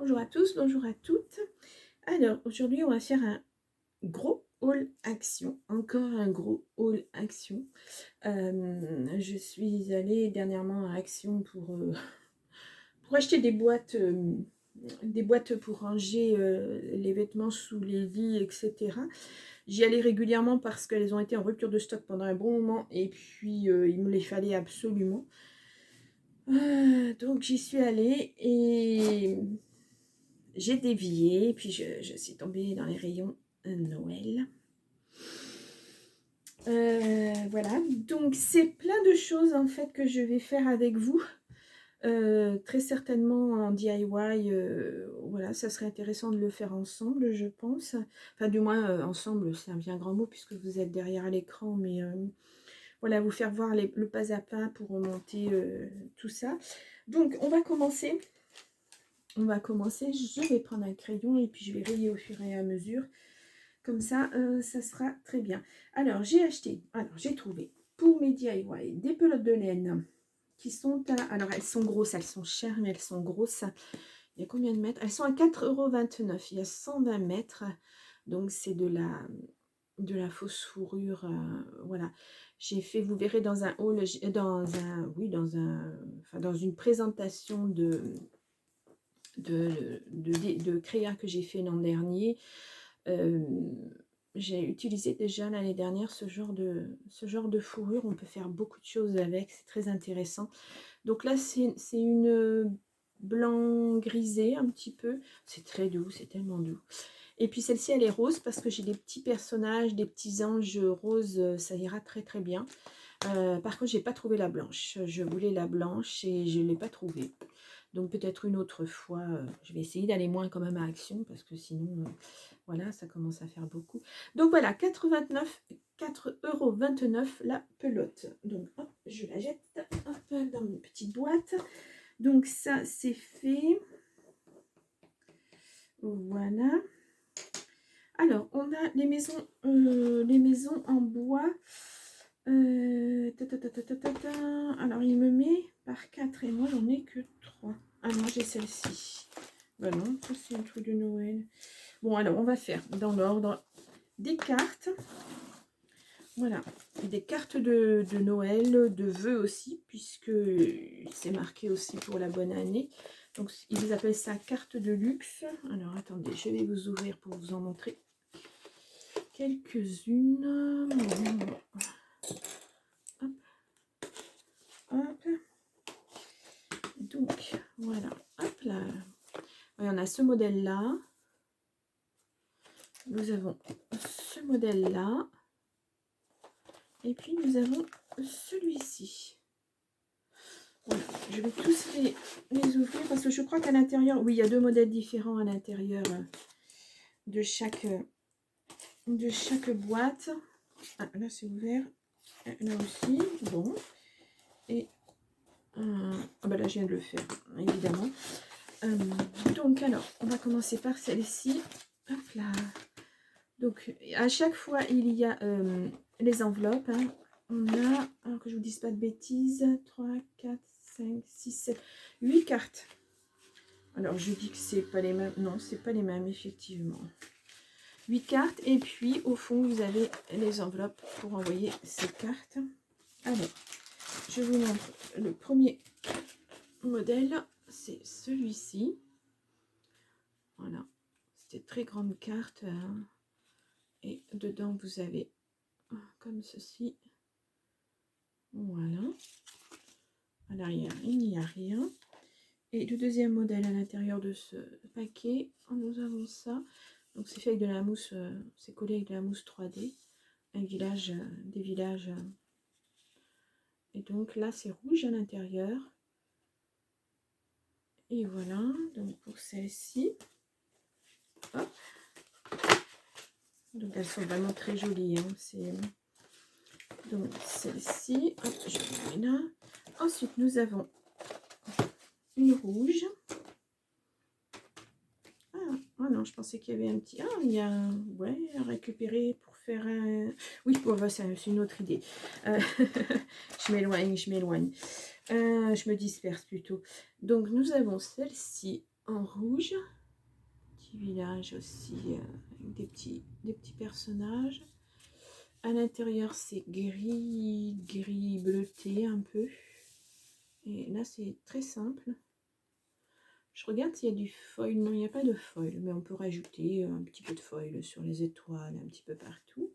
Bonjour à tous, bonjour à toutes. Alors, aujourd'hui, on va faire un gros haul action. Encore un gros haul action. Je suis allée dernièrement à Action pour acheter des boîtes pour ranger les vêtements sous les lits, etc. J'y allais régulièrement parce qu'elles ont été en rupture de stock pendant un bon moment et puis il me les fallait absolument. Donc j'y suis allée et j'ai dévié, puis je suis tombée dans les rayons Noël. Voilà, donc c'est plein de choses en fait que je vais faire avec vous. Très certainement en DIY, voilà, ça serait intéressant de le faire ensemble, je pense. Enfin, du moins, ensemble, c'est un bien grand mot puisque vous êtes derrière l'écran, mais voilà, vous faire voir le pas à pas pour remonter tout ça. Donc, on va commencer. Je vais prendre un crayon et puis je vais rayer au fur et à mesure. Comme ça, ça sera très bien. Alors, j'ai trouvé pour mes DIY des pelotes de laine qui sont à... Alors, elles sont grosses, elles sont chères, mais elles sont grosses. Il y a combien de mètres? Elles sont à 4,29 €. Il y a 120 mètres. Donc, c'est de la fausse fourrure. Voilà. J'ai fait, vous verrez dans un haul, dans une présentation de créa que j'ai fait l'an dernier. J'ai utilisé déjà l'année dernière ce genre de fourrure. On peut faire beaucoup de choses avec, c'est très intéressant. Donc là, c'est une blanc grisé un petit peu. C'est très doux, c'est tellement doux. Et puis celle-ci, elle est rose parce que j'ai des petits personnages, des petits anges roses. Ça ira très très bien. Par contre, j'ai pas trouvé la blanche. Je voulais la blanche et je ne l'ai pas trouvée. Donc peut-être une autre fois, je vais essayer d'aller moins quand même à Action parce que sinon, voilà, ça commence à faire beaucoup. Donc voilà, 4,29 € la pelote. Donc hop, je la jette hop, dans une petite boîte. Donc ça, c'est fait. Voilà. Alors, on a les maisons en bois. Alors, il me met par 4 et moi, j'en ai que 3. Ah non, j'ai celle-ci. Ben non, ça c'est un truc de Noël. Bon, alors, on va faire dans l'ordre des cartes. Voilà, des cartes de Noël, de vœux aussi, puisque c'est marqué aussi pour la bonne année. Donc, ils appellent ça carte de luxe. Alors, attendez, je vais vous ouvrir pour vous en montrer quelques-unes. Hop. Hop. Donc, voilà. Hop là. Il y en a ce modèle-là. Nous avons ce modèle-là. Et puis, nous avons celui-ci. Voilà. Je vais tous les ouvrir parce que je crois qu'à l'intérieur, oui, il y a deux modèles différents à l'intérieur de chaque boîte. Ah, là, c'est ouvert. Là aussi. Bon. Et ah bah là, je viens de le faire, évidemment. Donc, alors, on va commencer par celle-ci. Hop là. Donc, à chaque fois, il y a les enveloppes. Hein. On a, alors que je vous dise pas de bêtises, 3, 4, 5, 6, 7, 8 cartes. Alors, je dis que c'est pas les mêmes. Non, c'est pas les mêmes, effectivement. 8 cartes. Et puis, au fond, vous avez les enveloppes pour envoyer ces cartes. Alors, je vous montre le premier modèle. C'est celui-ci. Voilà. C'est une très grande carte. Hein. Et dedans, vous avez comme ceci. Voilà. À l'arrière, il n'y a rien. Et le deuxième modèle à l'intérieur de ce paquet, nous avons ça. Donc c'est fait avec de la mousse, c'est collé avec de la mousse 3D. Des villages. Et donc là, c'est rouge à l'intérieur. Et voilà, donc pour celle-ci. Hop. Donc elles sont vraiment très jolies. Hein. Donc celle-ci, je la mets là. Ensuite, nous avons une rouge. Ah non, je pensais qu'il y avait un petit... Ah, il y a un... Ouais, à récupérer pour faire un... Oui, bon, c'est une autre idée. Je m'éloigne. Je me disperse plutôt. Donc, nous avons celle-ci. en rouge. Petit village aussi avec des petits personnages. À l'intérieur, c'est gris bleuté un peu. Et là, c'est très simple. Je regarde s'il y a du foil. Non, il n'y a pas de foil, mais on peut rajouter un petit peu de foil sur les étoiles, un petit peu partout.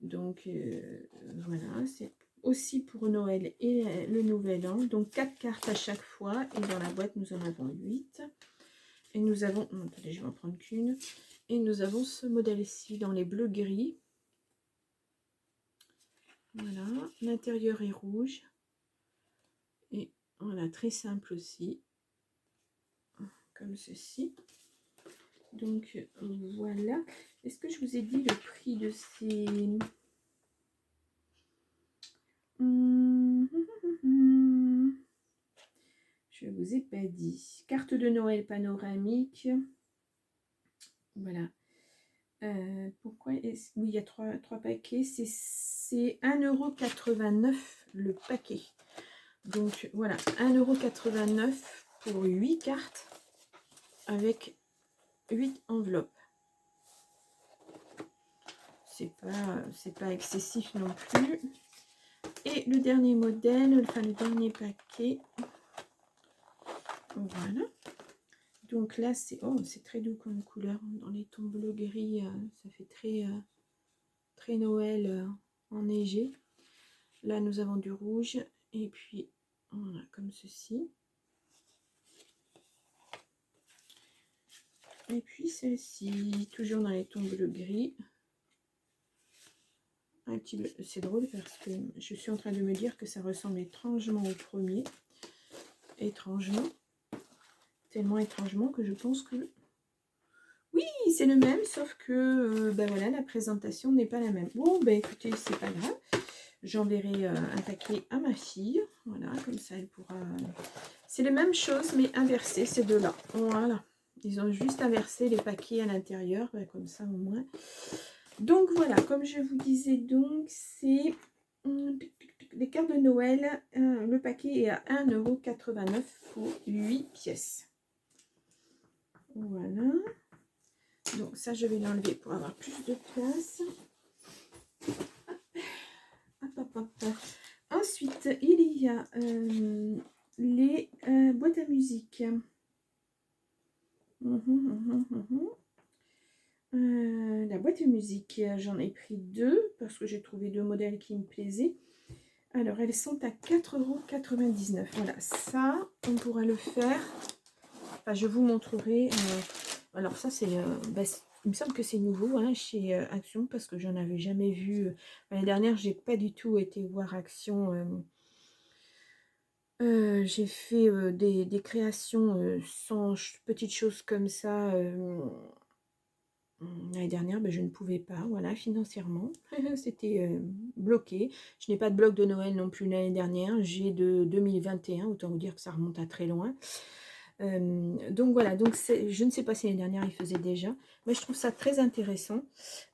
Donc, voilà, c'est aussi pour Noël et le Nouvel An. Donc, 4 cartes à chaque fois. Et dans la boîte, nous en avons 8. Et nous avons... attendez, je vais en prendre qu'une. Et nous avons ce modèle-ci dans les bleus-gris. Voilà, l'intérieur est rouge. Et voilà, très simple aussi. Comme ceci. Donc, voilà. Est-ce que je vous ai dit le prix de ces... Je ne vous ai pas dit. Carte de Noël panoramique. Voilà. Pourquoi est-ce... Oui, il y a 3 paquets. C'est 1,89 € le paquet. Donc, voilà. 1,89 € pour 8 cartes avec 8 enveloppes. C'est pas excessif non plus. Et le dernier modèle, enfin le dernier paquet. Voilà. Donc là, c'est très doux comme couleur. Dans les tons bleu gris, ça fait très Noël enneigé. Là, nous avons du rouge. Et puis, voilà, comme ceci. Et puis celle-ci, toujours dans les tons bleu gris. C'est drôle parce que je suis en train de me dire que ça ressemble étrangement au premier. Étrangement. Tellement étrangement que je pense que... Oui, c'est le même, sauf que ben voilà, la présentation n'est pas la même. Bon, ben écoutez, c'est pas grave. J'enverrai un paquet à ma fille. Voilà, comme ça, elle pourra... C'est les mêmes choses, mais inversées, ces deux-là. Voilà. Ils ont juste inversé les paquets à l'intérieur, ben, comme ça au moins. Donc voilà, comme je vous disais, donc c'est les cartes de Noël. Le paquet est à 1,89 € pour 8 pièces. Voilà. Donc ça, je vais l'enlever pour avoir plus de place. Hop, hop, hop. Ensuite, il y a les boîtes à musique. La boîte à musique, j'en ai pris 2 parce que j'ai trouvé 2 modèles qui me plaisaient. Alors, elles sont à 4,99 €. Voilà, ça, on pourra le faire. Enfin, je vous montrerai. Alors, ça, c'est... il me semble que c'est nouveau hein, chez Action parce que j'en avais jamais vu. L'année dernière, j'ai pas du tout été voir Action. J'ai fait des créations sans petites choses comme ça. L'année dernière, ben, je ne pouvais pas, voilà, financièrement. C'était bloqué. Je n'ai pas de bloc de Noël non plus l'année dernière. J'ai de 2021, autant vous dire que ça remonte à très loin. Donc voilà, donc je ne sais pas si l'année dernière il faisait déjà, mais je trouve ça très intéressant.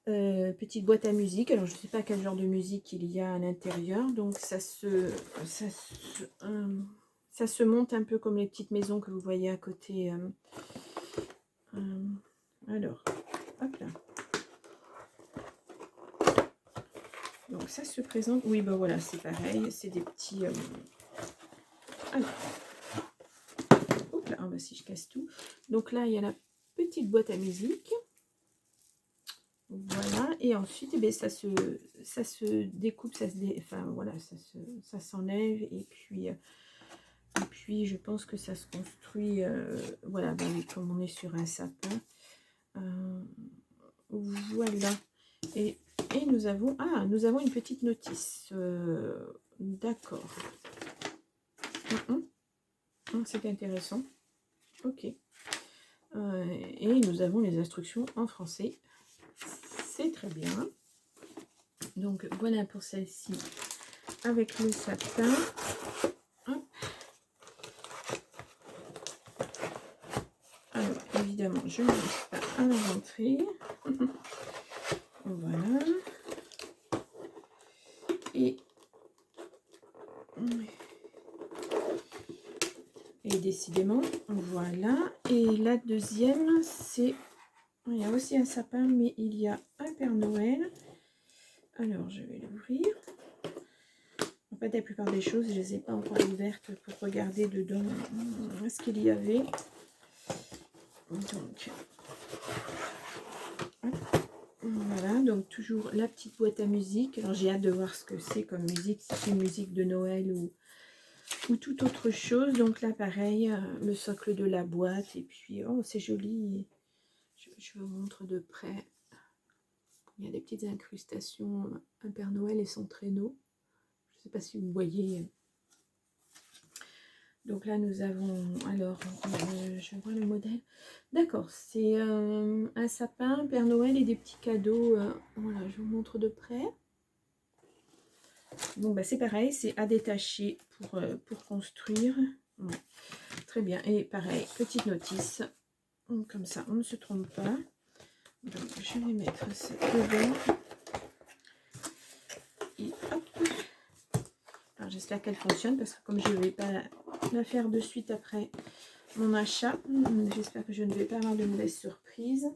Petite boîte à musique, alors je ne sais pas quel genre de musique il y a à l'intérieur, donc ça se monte un peu comme les petites maisons que vous voyez à côté. Alors, hop là. Donc ça se présente, oui ben voilà, c'est pareil, c'est des petits... Alors, hop là, bah, si je casse tout. Donc là, il y a la petite boîte à musique. Voilà, et ensuite, eh bien, ça se découpe, enfin voilà, ça s'enlève, et puis je pense que ça se construit, voilà, ben, comme on est sur un sapin. Voilà, et nous avons, une petite notice, d'accord, c'est intéressant, ok, et nous avons les instructions en français. C'est très bien. Donc voilà pour celle-ci avec le sapin. Hop. Alors évidemment, je ne laisse pas à la rentrée. Voilà. Et décidément, voilà. Et la deuxième, c'est... Il y a aussi un sapin, mais il y a un Père Noël. Alors, je vais l'ouvrir. En fait, la plupart des choses, je ne les ai pas encore ouvertes pour regarder dedans ce qu'il y avait. Donc, voilà. Donc, toujours la petite boîte à musique. Alors, j'ai hâte de voir ce que c'est comme musique. Si c'est une musique de Noël ou toute autre chose. Donc là, pareil, le socle de la boîte. Et puis, oh, c'est joli. Je vous montre de près. Il y a des petites incrustations. Un Père Noël et son traîneau. Je ne sais pas si vous voyez. Donc là, nous avons... Alors, je vois le modèle. D'accord, c'est un sapin, un Père Noël et des petits cadeaux. Voilà, je vous montre de près. Bon, bah, c'est pareil, c'est à détacher pour construire. Ouais, très bien. Et pareil, petite notice. Comme ça, on ne se trompe pas. Donc, je vais mettre ça devant. Et hop. Alors, j'espère qu'elle fonctionne parce que comme je ne vais pas la faire de suite après mon achat, j'espère que je ne vais pas avoir de mauvaises surprises.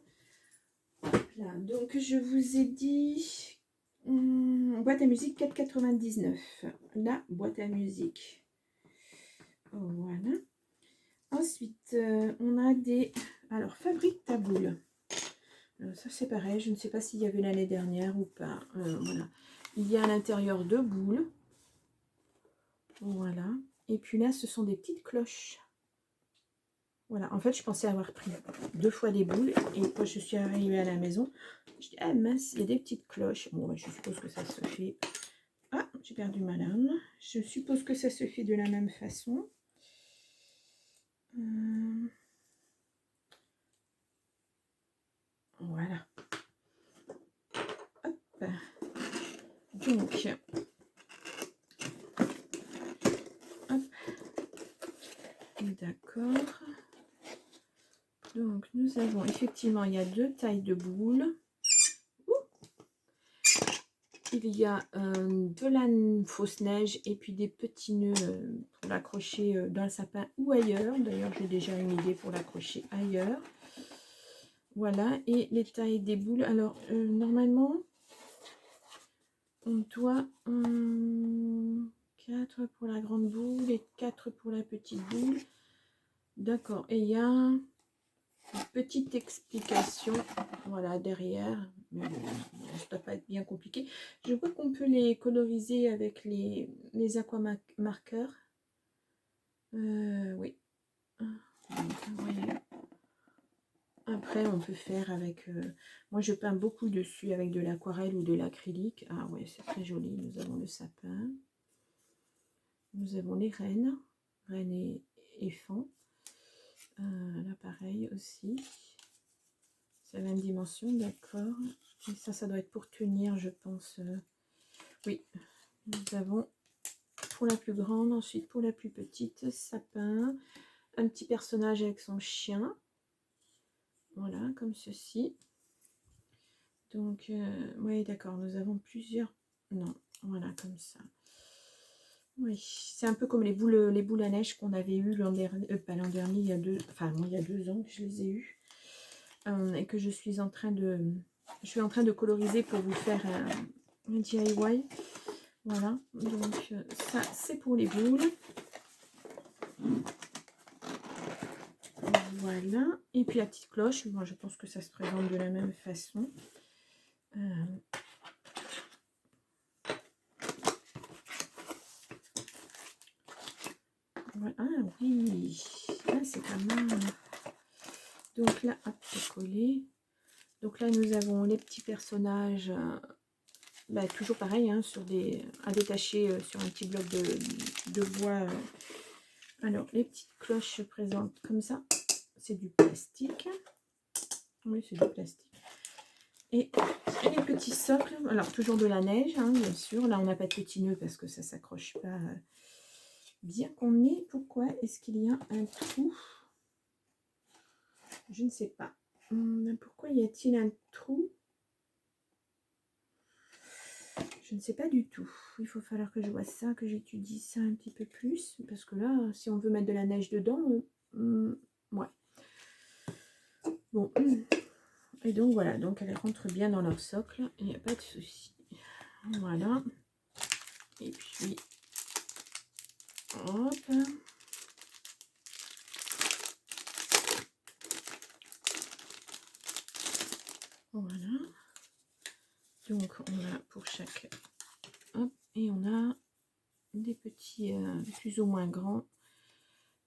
Là, donc, je vous ai dit boîte à musique 4,99. La boîte à musique. Voilà. Ensuite, on a des... Alors, fabrique ta boule. Alors, ça, c'est pareil. Je ne sais pas s'il y avait l'année dernière ou pas. Voilà. Il y a à l'intérieur deux boules. Voilà. Et puis là, ce sont des petites cloches. Voilà. En fait, je pensais avoir pris 2 fois des boules. Et quand je suis arrivée à la maison, je dis, ah mince, il y a des petites cloches. Bon, bah, je suppose que ça se fait... Ah, j'ai perdu ma lame. Je suppose que ça se fait de la même façon. Voilà. Hop. Donc, hop. D'accord. Donc, nous avons effectivement, il y a 2 tailles de boules. Il y a de la fausse neige et puis des petits nœuds pour l'accrocher dans le sapin ou ailleurs. D'ailleurs, j'ai déjà une idée pour l'accrocher ailleurs. Voilà, et les tailles des boules. Alors, normalement, on doit 4 pour la grande boule et 4 pour la petite boule. D'accord, et il y a une petite explication, voilà, derrière. Mais bon, ça ne doit pas être bien compliqué. Je vois qu'on peut les coloriser avec les aquamarqueurs. Oui. Donc, ouais. Après, on peut faire avec... moi, je peins beaucoup dessus avec de l'aquarelle ou de l'acrylique. Ah ouais, c'est très joli. Nous avons le sapin. Nous avons les rennes. Rennes et fans. Là, pareil aussi. C'est la même dimension, d'accord. Et ça doit être pour tenir, je pense. Oui. Nous avons pour la plus grande, ensuite pour la plus petite, sapin. Un petit personnage avec son chien. Voilà, comme ceci. Donc, oui, d'accord, nous avons plusieurs... Non, voilà, comme ça. Oui, c'est un peu comme les boules à neige qu'on avait eues l'an dernier, pas l'an dernier, il y a 2... Enfin, moi, il y a 2 ans que je les ai eues. Et que je suis en train de coloriser pour vous faire un DIY. Voilà, donc ça, c'est pour les boules. Voilà, et puis la petite cloche, moi je pense que ça se présente de la même façon. Voilà. Ah oui, ah, c'est pas mal. Donc là, hop, c'est collé. Donc là, nous avons les petits personnages, bah, toujours pareil, hein, à détacher sur un petit bloc de bois. Alors, les petites cloches se présentent comme ça. C'est du plastique. Oui, c'est du plastique. Et les petits socles, alors toujours de la neige, hein, bien sûr. Là, on n'a pas de petits nœuds parce que ça ne s'accroche pas bien qu'on ait. Pourquoi est-ce qu'il y a un trou? Je ne sais pas. Pourquoi y a-t-il un trou? Je ne sais pas du tout. Il faut falloir que je vois ça, que j'étudie ça un petit peu plus. Parce que là, si on veut mettre de la neige dedans, ouais. Bon. Et donc voilà, donc elles rentrent bien dans leur socle. Il n'y a pas de souci. Voilà. Et puis, hop. Voilà. Donc on a pour chaque... Hop. Et on a des petits plus ou moins grands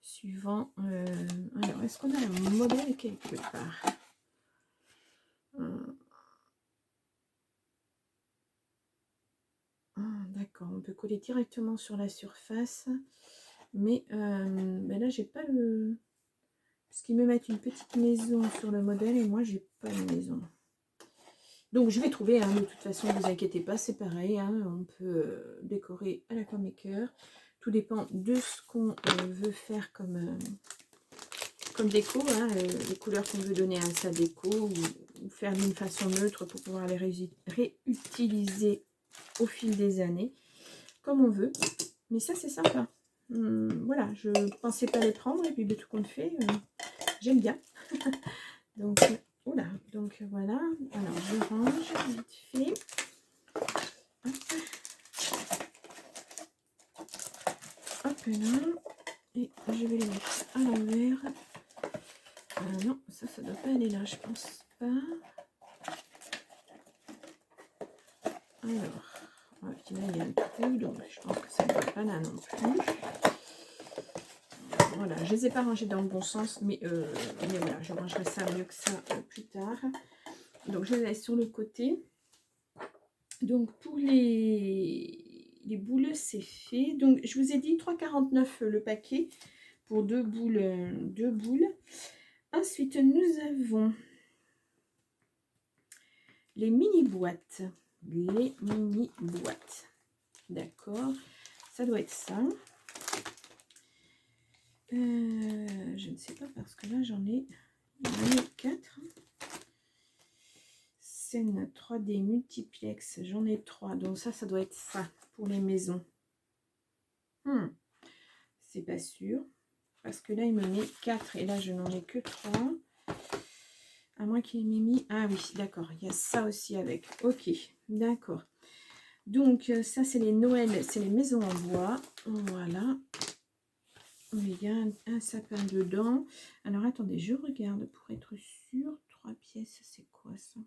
suivant. Alors, est-ce qu'on a un modèle quelque part? D'accord, on peut coller directement sur la surface, mais ben là j'ai pas le... Parce qu'ils me mettent une petite maison sur le modèle et moi j'ai pas de maison. Donc je vais trouver, hein, de toute façon, ne vous inquiétez pas, c'est pareil, hein, on peut décorer à la maker. Tout dépend de ce qu'on veut faire comme déco, hein, les couleurs qu'on veut donner à sa déco, ou faire d'une façon neutre pour pouvoir les réutiliser au fil des années, comme on veut. Mais ça c'est sympa. Voilà, je pensais pas les prendre et puis de tout compte fait, j'aime bien. Donc, oula, donc voilà. Alors je range vite fait. Hop. Hop là. Et je vais les mettre à l'envers. Non, ça doit pas aller là, je pense pas. Alors, là il y a un trou, donc je pense que ça ne va pas là non plus. Voilà, je ne les ai pas rangés dans le bon sens, mais voilà, je rangerai ça mieux que ça plus tard. Donc je les laisse sur le côté. Donc pour les boules, c'est fait. Donc je vous ai dit 3,49 le paquet pour deux boules. Ensuite, nous avons les mini boîtes. Les mini boîtes. D'accord. Ça doit être ça. Je ne sais pas parce que là j'en ai 4. Scène 3D multiplex, j'en ai 3. Donc ça doit être ça pour les maisons. C'est pas sûr. Parce que là il me met 4 et là je n'en ai que 3. À moins qu'il m'ait mis... Ah oui, d'accord, il y a ça aussi avec. Ok, d'accord. Donc ça c'est les Noël, c'est les maisons en bois. Voilà. Il y a un sapin dedans. Alors attendez, je regarde pour être sûre. 3 pièces, c'est quoi ça?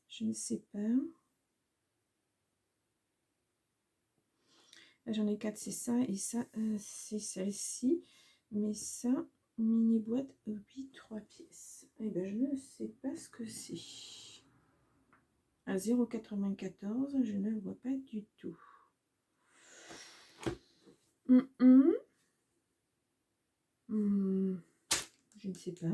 Je ne sais pas. J'en ai 4, c'est ça. Et ça, c'est celle-ci. Mais ça, mini boîte, oui, 3 pièces. Eh bien, je ne sais pas ce que c'est. À 0,94, je ne le vois pas du tout. Je ne sais pas.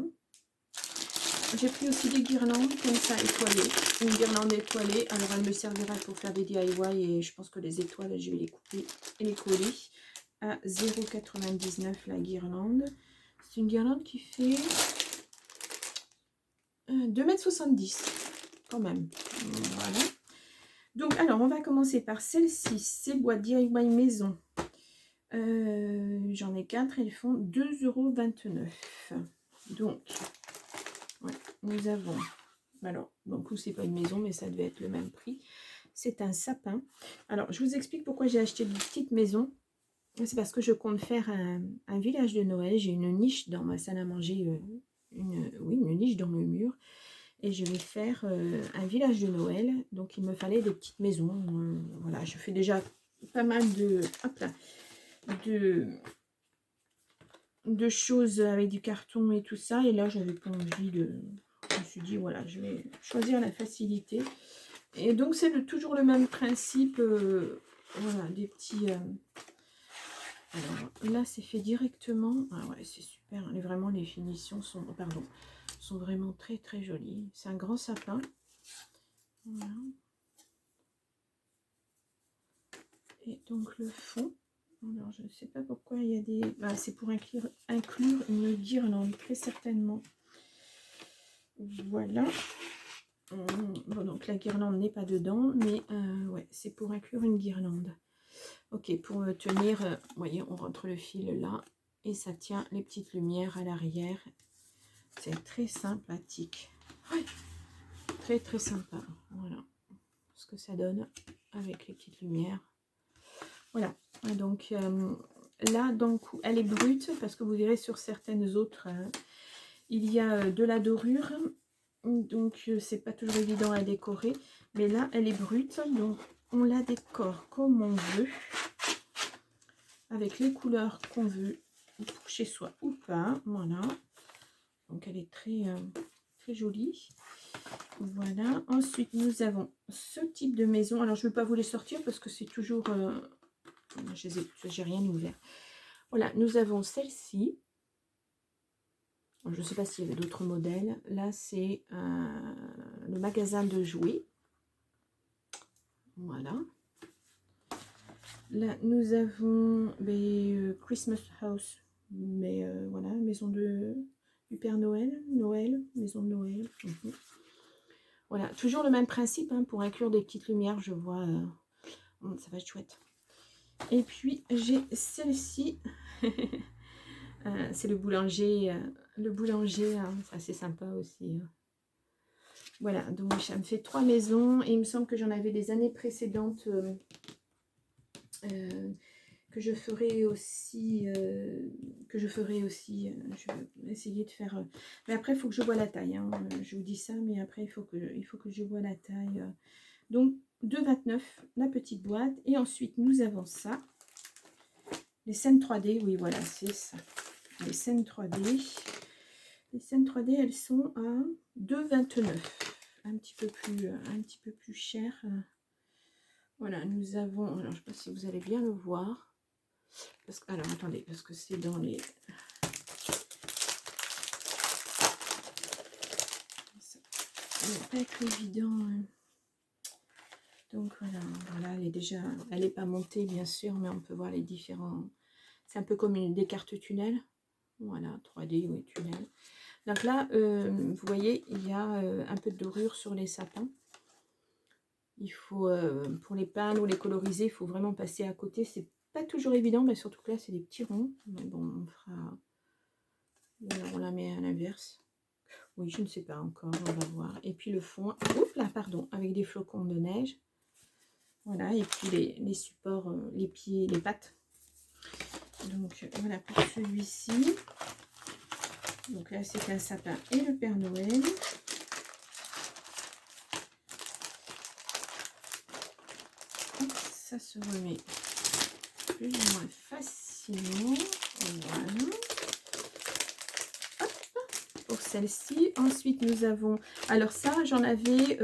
J'ai pris aussi des guirlandes comme ça étoilées. Une guirlande étoilée. Alors elle me servira pour faire des DIY et je pense que les étoiles, je vais les couper et les coller. À 0,99 la guirlande. C'est une guirlande qui fait 2,70 m quand même. Voilà. Donc alors on va commencer par celle-ci. C'est boîte DIY maison. J'en ai 4, elles font 2,29 €. Donc, ouais, nous avons, alors, donc c'est pas une maison, mais ça devait être le même prix. C'est un sapin. Alors, je vous explique pourquoi j'ai acheté une petite maison. C'est parce que je compte faire un village de Noël. J'ai une niche dans ma salle à manger, une niche dans le mur. Et je vais faire un village de Noël. Donc, il me fallait des petites maisons. Voilà, je fais déjà pas mal de... Hop là, de choses avec du carton et tout ça. Et là, j'avais pas envie de... Je me suis dit, voilà, je vais choisir la facilité. Et donc, c'est toujours le même principe. Voilà, des petits... Alors, là, c'est fait directement. Ah ouais, c'est super. Vraiment, les finitions sont... Pardon. Sont vraiment très, très jolies. C'est un grand sapin. Voilà. Et donc, le fond... Alors, je ne sais pas pourquoi il y a des... Ah, c'est pour inclure une guirlande, très certainement. Voilà. Bon, donc la guirlande n'est pas dedans, mais ouais, c'est pour inclure une guirlande. Ok, pour tenir, vous voyez, on rentre le fil là, et ça tient les petites lumières à l'arrière. C'est très sympathique. Ouais, très très sympa. Voilà ce que ça donne avec les petites lumières. Voilà, donc là, donc, elle est brute, parce que vous verrez sur certaines autres, il y a de la dorure. Donc, c'est pas toujours évident à décorer. Mais là, elle est brute. Donc, on la décore comme on veut. Avec les couleurs qu'on veut. Pour chez soi ou pas. Voilà. Donc, elle est très, très jolie. Voilà. Ensuite, nous avons ce type de maison. Alors, je ne vais pas vous les sortir parce que c'est toujours... j'ai rien ouvert. Voilà. Nous avons celle-ci. Je ne sais pas s'il y avait d'autres modèles. Là, c'est le magasin de jouets. Voilà. Là, nous avons Christmas House. Mais voilà, maison du Père Noël. Maison de Noël. Voilà, toujours le même principe hein, pour inclure des petites lumières. Je vois, ça va être chouette. Et puis, j'ai celle-ci. C'est le boulanger. C'est assez sympa aussi. Voilà, donc ça me fait 3 maisons. Et il me semble que j'en avais des années précédentes que je ferai aussi. Je vais essayer de faire... mais après, il faut que je vois la taille. Hein. Je vous dis ça, mais après, il faut que je vois la taille. Donc, 2,29 la petite boîte. Et ensuite, nous avons ça. Les scènes 3D. Oui, voilà, c'est ça. Les scènes 3D. Les scènes 3D, elles sont à 2,29. Un petit peu plus cher. Voilà, nous avons... Alors, je ne sais pas si vous allez bien le voir. Parce que, alors, attendez, parce que c'est dans les... Ça va pas être évident. Donc, voilà, elle n'est pas montée, bien sûr, mais on peut voir les différents... C'est un peu comme des cartes tunnel. Voilà, 3D, oui, tunnel. Donc là, vous voyez, il y a un peu de dorure sur les sapins. Il faut, pour les peindre ou les coloriser, il faut vraiment passer à côté. C'est pas toujours évident, mais surtout que là, c'est des petits ronds. Mais bon, on fera... On la met à l'inverse. Oui, je ne sais pas encore, on va voir. Et puis le fond, oups là, pardon, avec des flocons de neige. Voilà, et puis les supports, les pieds, les pattes. Donc voilà pour celui-ci. Donc là, c'est un sapin et le Père Noël. Ça se remet plus ou moins facilement. Voilà. Hop, pour celle-ci. Ensuite, nous avons... Alors ça, j'en avais...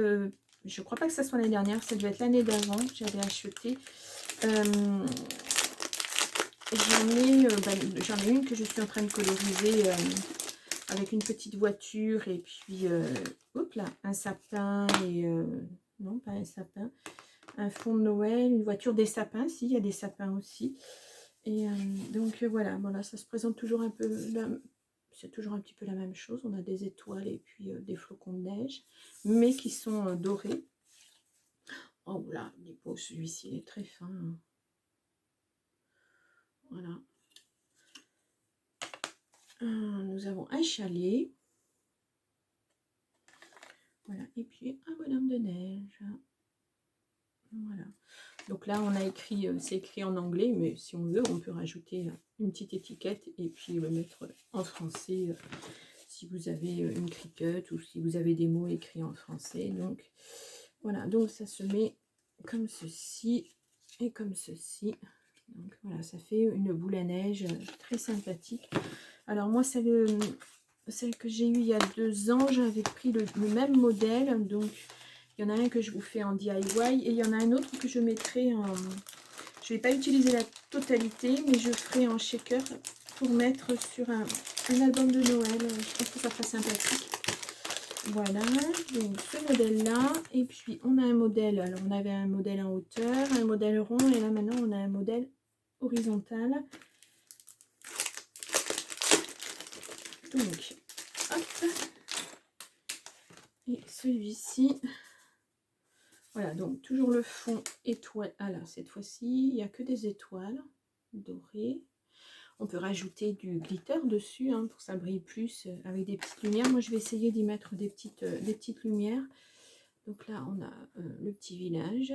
je crois pas que ça soit l'année dernière. Ça devait être l'année d'avant. J'avais acheté... j'en ai une que je suis en train de coloriser avec une petite voiture et puis hop là, un sapin et non pas un sapin, un fond de Noël, une voiture, des sapins, si il y a des sapins aussi. Et donc voilà, ça se présente toujours un peu c'est toujours un petit peu la même chose. On a des étoiles et puis des flocons de neige, mais qui sont dorés. Oh là, il est beau celui-ci, il est très fin. Voilà. Nous avons un chalet. Voilà. Et puis un bonhomme de neige. Voilà. Donc là, on a écrit, c'est écrit en anglais, mais si on veut, on peut rajouter une petite étiquette et puis le mettre en français si vous avez une Cricut ou si vous avez des mots écrits en français. Donc voilà, donc ça se met comme ceci et comme ceci. Donc voilà, ça fait une boule à neige très sympathique. Alors moi, celle que j'ai eue il y a 2 ans, j'avais pris le même modèle. Donc il y en a un que je vous fais en DIY et il y en a un autre que je mettrai en... Je ne vais pas utiliser la totalité, mais je ferai en shaker pour mettre sur un album de Noël. Je pense que ça fera sympathique. Voilà, donc ce modèle-là. Et puis on a un modèle, alors on avait un modèle en hauteur, un modèle rond, et là maintenant on a un modèle horizontal. Donc, hop. Et celui-ci, voilà, donc toujours le fond étoile. Ah là, cette fois-ci, il n'y a que des étoiles dorées. On peut rajouter du glitter dessus hein, pour que ça brille plus avec des petites lumières. Moi, je vais essayer d'y mettre des petites lumières. Donc là, on a le petit village.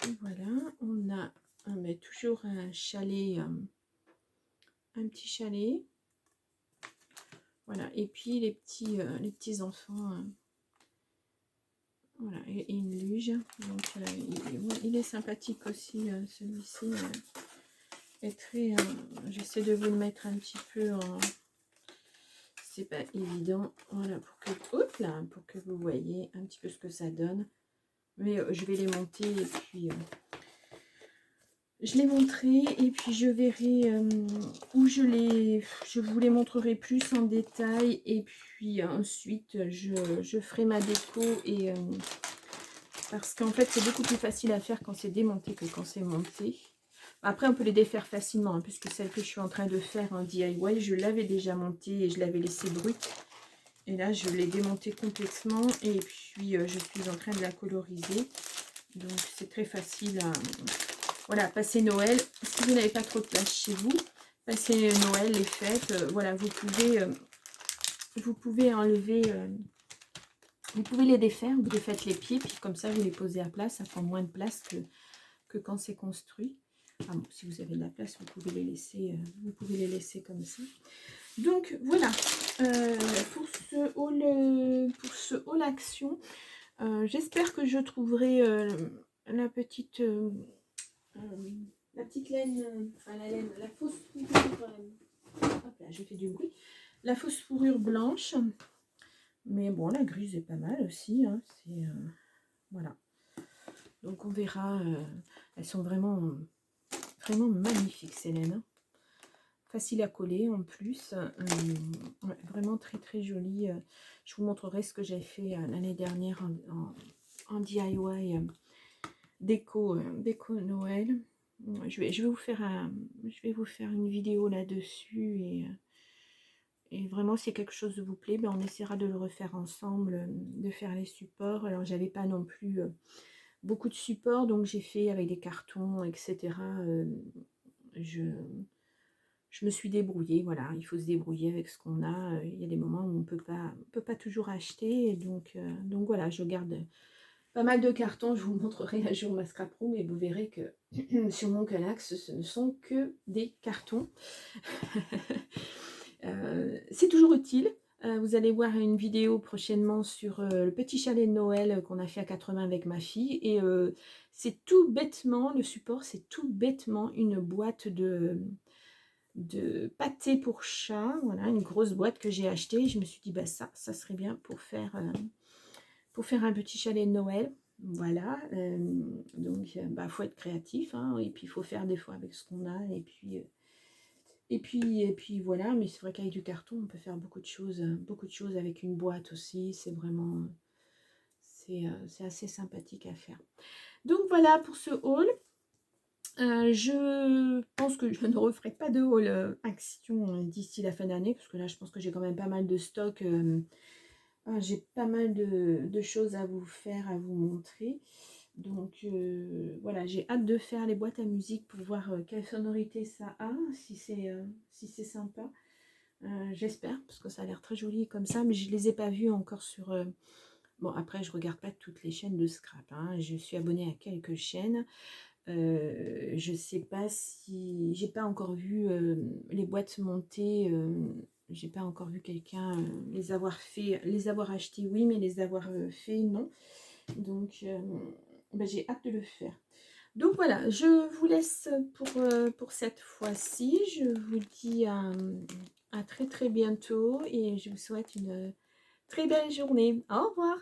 Et voilà, on a mais toujours un chalet, un petit chalet. Voilà, et puis les petits enfants. Voilà, et une luge. Donc il est sympathique aussi, celui-ci. Est très. J'essaie de vous le mettre un petit peu en. C'est pas évident. Voilà, pour que vous voyez un petit peu ce que ça donne. Mais je vais les monter et puis je les montrerai et puis je verrai où je vous les montrerai plus en détail et puis ensuite je ferai ma déco et parce qu'en fait c'est beaucoup plus facile à faire quand c'est démonté que quand c'est monté. Après on peut les défaire facilement hein, puisque celle que je suis en train de faire en DIY je l'avais déjà montée et je l'avais laissée brute. Et là, je l'ai démonté complètement et puis je suis en train de la coloriser. Donc, c'est très facile à voilà, passer Noël. Si vous n'avez pas trop de place chez vous, passer Noël, les fêtes, voilà, vous pouvez enlever, vous pouvez les défaire, vous défaites les pieds, puis comme ça, vous les posez à plat. Ça prend moins de place que quand c'est construit. Ah bon, si vous avez de la place, vous pouvez les laisser comme ça. Donc voilà, pour ce haul action, j'espère que je trouverai la petite laine, enfin la laine, la fausse fourrure, hop là, je fais du bruit, la fausse fourrure blanche, mais bon, la grise est pas mal aussi, hein, voilà. Donc on verra, elles sont vraiment magnifiques ces laines. Hein. Facile à coller en plus, ouais, vraiment très très jolie. Je vous montrerai ce que j'ai fait l'année dernière en DIY déco Noël. Je vais vous faire une vidéo là-dessus et vraiment si quelque chose vous plaît, ben, on essaiera de le refaire ensemble, de faire les supports. Alors j'avais pas non plus beaucoup de supports, donc j'ai fait avec des cartons, etc. Je me suis débrouillée, voilà, il faut se débrouiller avec ce qu'on a. Il y a des moments où on peut pas toujours acheter. Et donc voilà, je garde pas mal de cartons. Je vous montrerai un jour ma scrap room et vous verrez que sur mon Canax, ce ne sont que des cartons. C'est toujours utile. Vous allez voir une vidéo prochainement sur le petit chalet de Noël qu'on a fait à 80 avec ma fille. Et c'est tout bêtement, le support, c'est tout bêtement une boîte de pâté pour chat, voilà, une grosse boîte que j'ai achetée. Je me suis dit bah ça serait bien pour faire un petit chalet de Noël, voilà. Donc bah faut être créatif hein, et puis il faut faire des fois avec ce qu'on a et puis voilà. Mais c'est vrai qu'avec du carton on peut faire beaucoup de choses avec une boîte aussi. C'est vraiment c'est assez sympathique à faire. Donc voilà pour ce haul. Je pense que je ne referai pas de haul action d'ici la fin d'année, parce que là je pense que j'ai quand même pas mal de stock, j'ai pas mal de choses à vous faire, à vous montrer. Donc voilà, j'ai hâte de faire les boîtes à musique pour voir quelle sonorité ça a, si c'est sympa. J'espère, parce que ça a l'air très joli comme ça, mais je les ai pas vus encore sur... Bon, après je regarde pas toutes les chaînes de scrap, hein. Je suis abonnée à quelques chaînes. Je sais pas si j'ai pas encore vu les boîtes montées, j'ai pas encore vu quelqu'un les avoir achetés oui, mais les avoir fait non. Donc bah, j'ai hâte de le faire. Donc voilà, je vous laisse pour cette fois-ci. Je vous dis à très très bientôt et je vous souhaite une très belle journée. Au revoir.